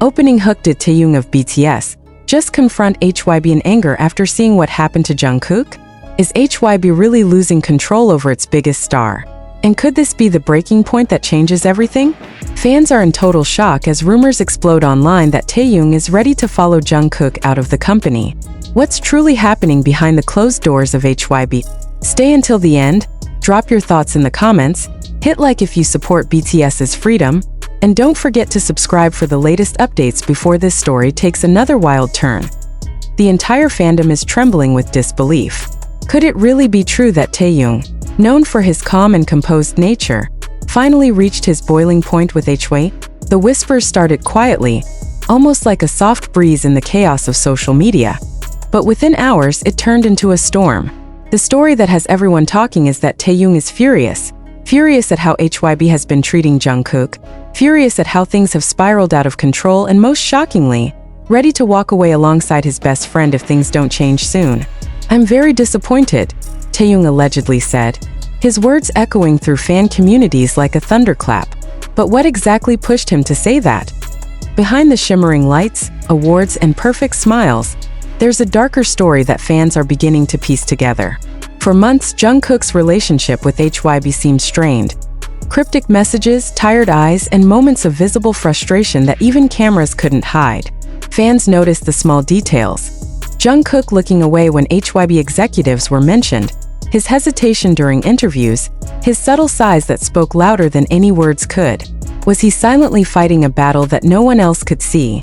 Opening hook: did Taehyung of BTS just confront HYBE in anger after seeing what happened to Jungkook? Is HYBE really losing control over its biggest star? And could this be the breaking point that changes everything? Fans are in total shock as rumors explode online that Taehyung is ready to follow Jungkook out of the company. What's truly happening behind the closed doors of HYBE? Stay until the end, drop your thoughts in the comments, hit like if you support BTS's freedom, and don't forget to subscribe for the latest updates before this story takes another wild turn. The entire fandom is trembling with disbelief. Could it really be true that Taehyung, known for his calm and composed nature, finally reached his boiling point with HYBE? The whispers started quietly, almost like a soft breeze in the chaos of social media. But within hours, it turned into a storm. The story that has everyone talking is that Taehyung is furious at how HYBE has been treating Jungkook, furious at how things have spiraled out of control, and most shockingly, ready to walk away alongside his best friend if things don't change soon. "I'm very disappointed," Taehyung allegedly said, his words echoing through fan communities like a thunderclap. But what exactly pushed him to say that? Behind the shimmering lights, awards, and perfect smiles, there's a darker story that fans are beginning to piece together. For months, Jungkook's relationship with HYBE seemed strained. Cryptic messages, tired eyes, and moments of visible frustration that even cameras couldn't hide. Fans noticed the small details. Jungkook looking away when HYBE executives were mentioned, his hesitation during interviews, his subtle sighs that spoke louder than any words could. Was he silently fighting a battle that no one else could see?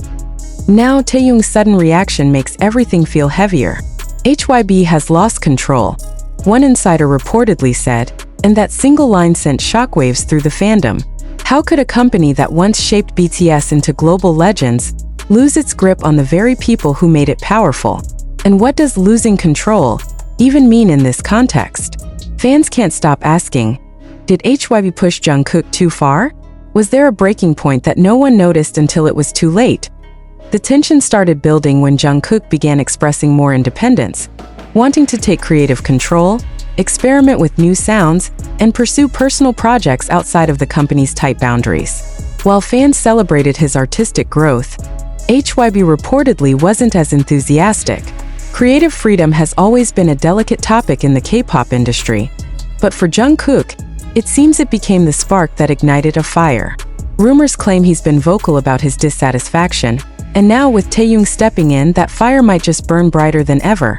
Now, Taehyung's sudden reaction makes everything feel heavier. HYBE has lost control, one insider reportedly said, and that single line sent shockwaves through the fandom. How could a company that once shaped BTS into global legends lose its grip on the very people who made it powerful? And what does losing control even mean in this context? Fans can't stop asking, did HYBE push Jungkook too far? Was there a breaking point that no one noticed until it was too late? The tension started building when Jungkook began expressing more independence, wanting to take creative control, experiment with new sounds, and pursue personal projects outside of the company's tight boundaries. While fans celebrated his artistic growth, HYBE reportedly wasn't as enthusiastic. Creative freedom has always been a delicate topic in the K-pop industry, but for Jungkook, it seems it became the spark that ignited a fire. Rumors claim he's been vocal about his dissatisfaction, and now with Taehyung stepping in, that fire might just burn brighter than ever.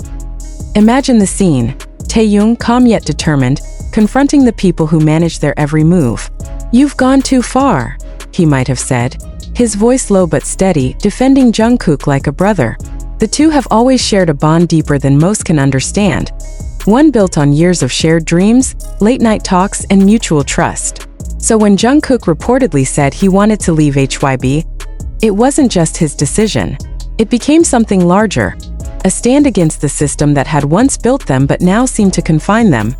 Imagine the scene: Taehyung, calm yet determined, confronting the people who manage their every move. "You've gone too far," he might have said, his voice low but steady, defending Jungkook like a brother. The two have always shared a bond deeper than most can understand, one built on years of shared dreams, late-night talks, and mutual trust. So when Jungkook reportedly said he wanted to leave HYBE, it wasn't just his decision. It became something larger, a stand against the system that had once built them but now seemed to confine them.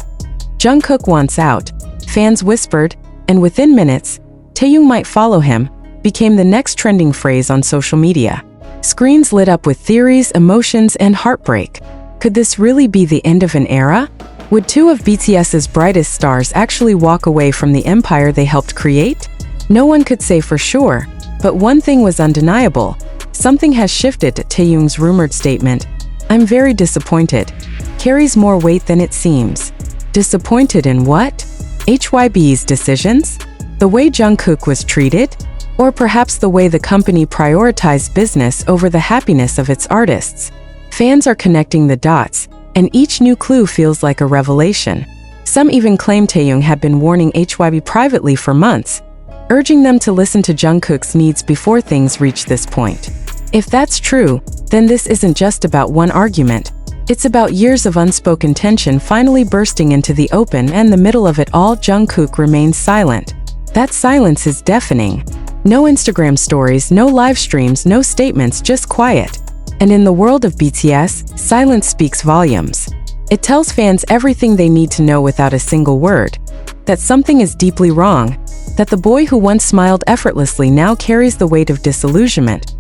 Jungkook wants out, fans whispered, and within minutes, Taehyung might follow him, became the next trending phrase on social media. Screens lit up with theories, emotions, and heartbreak. Could this really be the end of an era? Would two of BTS's brightest stars actually walk away from the empire they helped create? No one could say for sure, but one thing was undeniable. Something has shifted. Taehyung's rumored statement, "I'm very disappointed," carries more weight than it seems. Disappointed in what? HYBE's decisions? The way Jungkook was treated? Or perhaps the way the company prioritized business over the happiness of its artists? Fans are connecting the dots, and each new clue feels like a revelation. Some even claim Taehyung had been warning HYBE privately for months, urging them to listen to Jungkook's needs before things reach this point. If that's true, then this isn't just about one argument. It's about years of unspoken tension finally bursting into the open, and in the middle of it all, Jungkook remains silent. That silence is deafening. No Instagram stories, no live streams, no statements, just quiet. And in the world of BTS, silence speaks volumes. It tells fans everything they need to know without a single word. That something is deeply wrong. That the boy who once smiled effortlessly now carries the weight of disillusionment.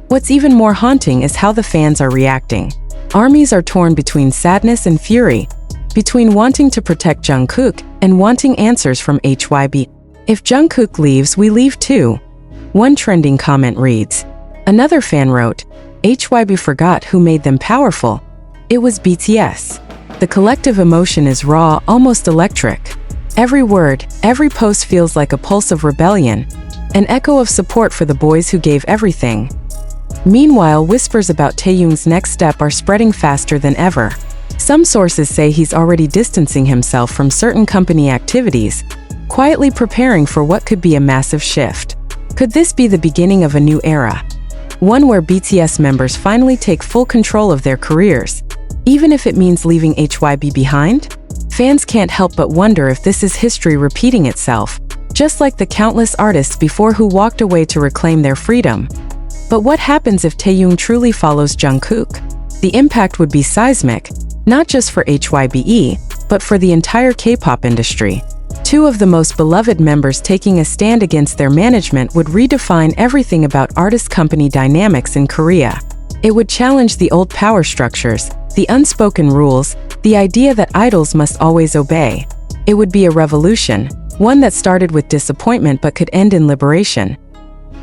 What's even more haunting is how the fans are reacting. Armies are torn between sadness and fury, between wanting to protect Jungkook and wanting answers from HYBE. "If Jungkook leaves, we leave too," one trending comment reads. Another fan wrote, HYBE forgot who made them powerful. It was BTS. The collective emotion is raw, almost electric. Every word, every post feels like a pulse of rebellion, an echo of support for the boys who gave everything. Meanwhile, whispers about Taehyung's next step are spreading faster than ever. Some sources say he's already distancing himself from certain company activities, quietly preparing for what could be a massive shift. Could this be the beginning of a new era? One where BTS members finally take full control of their careers, even if it means leaving HYBE behind? Fans can't help but wonder if this is history repeating itself, just like the countless artists before who walked away to reclaim their freedom. But what happens if Taehyung truly follows Jungkook? The impact would be seismic, not just for HYBE, but for the entire K-pop industry. Two of the most beloved members taking a stand against their management would redefine everything about artist-company dynamics in Korea. It would challenge the old power structures, the unspoken rules, the idea that idols must always obey. It would be a revolution, one that started with disappointment but could end in liberation.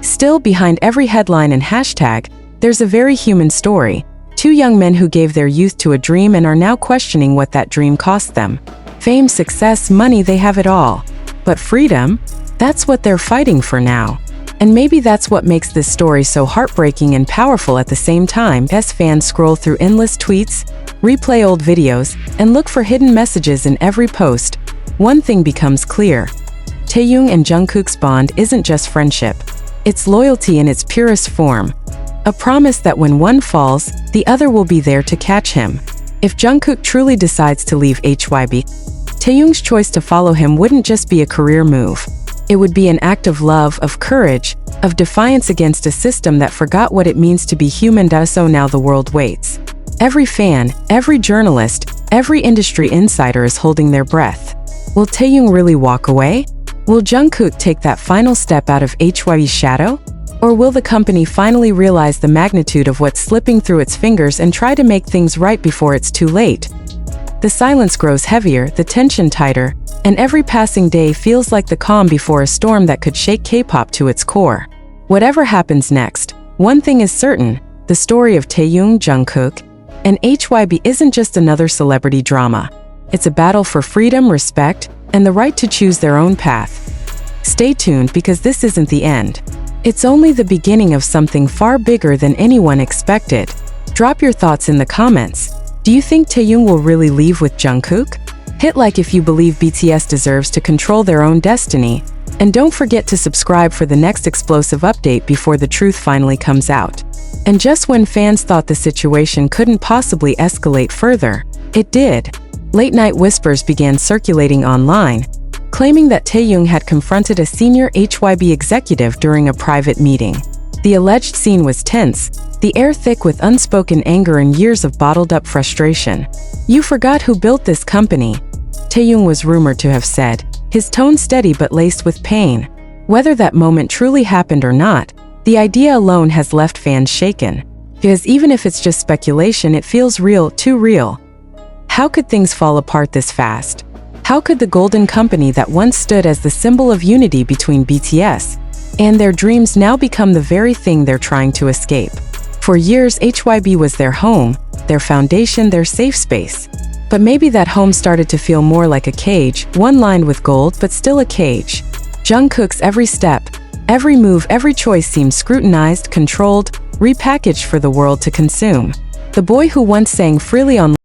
Still, behind every headline and hashtag, there's a very human story. Two young men who gave their youth to a dream and are now questioning what that dream cost them. Fame, success, money, they have it all. But freedom? That's what they're fighting for now. And maybe that's what makes this story so heartbreaking and powerful at the same time. As fans scroll through endless tweets, replay old videos, and look for hidden messages in every post, one thing becomes clear. Taehyung and Jungkook's bond isn't just friendship. It's loyalty in its purest form. A promise that when one falls, the other will be there to catch him. If Jungkook truly decides to leave HYBE, Taehyung's choice to follow him wouldn't just be a career move. It would be an act of love, of courage, of defiance against a system that forgot what it means to be human. So now the world waits. Every fan, every journalist, every industry insider is holding their breath. Will Taehyung really walk away? Will Jungkook take that final step out of HYBE's shadow? Or will the company finally realize the magnitude of what's slipping through its fingers and try to make things right before it's too late? The silence grows heavier, the tension tighter, and every passing day feels like the calm before a storm that could shake K-pop to its core. Whatever happens next, one thing is certain: the story of Taehyung, Jungkook, and HYBE isn't just another celebrity drama. It's a battle for freedom, respect, and the right to choose their own path. Stay tuned, because this isn't the end. It's only the beginning of something far bigger than anyone expected. Drop your thoughts in the comments. Do you think Taehyung will really leave with Jungkook? Hit like if you believe BTS deserves to control their own destiny. And don't forget to subscribe for the next explosive update before the truth finally comes out. And just when fans thought the situation couldn't possibly escalate further, it did. Late-night whispers began circulating online, claiming that Taehyung had confronted a senior HYBE executive during a private meeting. The alleged scene was tense, the air thick with unspoken anger and years of bottled-up frustration. "You forgot who built this company," Taehyung was rumored to have said, his tone steady but laced with pain. Whether that moment truly happened or not, the idea alone has left fans shaken. Because even if it's just speculation, it feels real, too real. How could things fall apart this fast? How could the golden company that once stood as the symbol of unity between BTS and their dreams now become the very thing they're trying to escape? For years, HYBE was their home, their foundation, their safe space. But maybe that home started to feel more like a cage, one lined with gold, but still a cage. Jungkook's every step, every move, every choice seemed scrutinized, controlled, repackaged for the world to consume. The boy who once sang freely on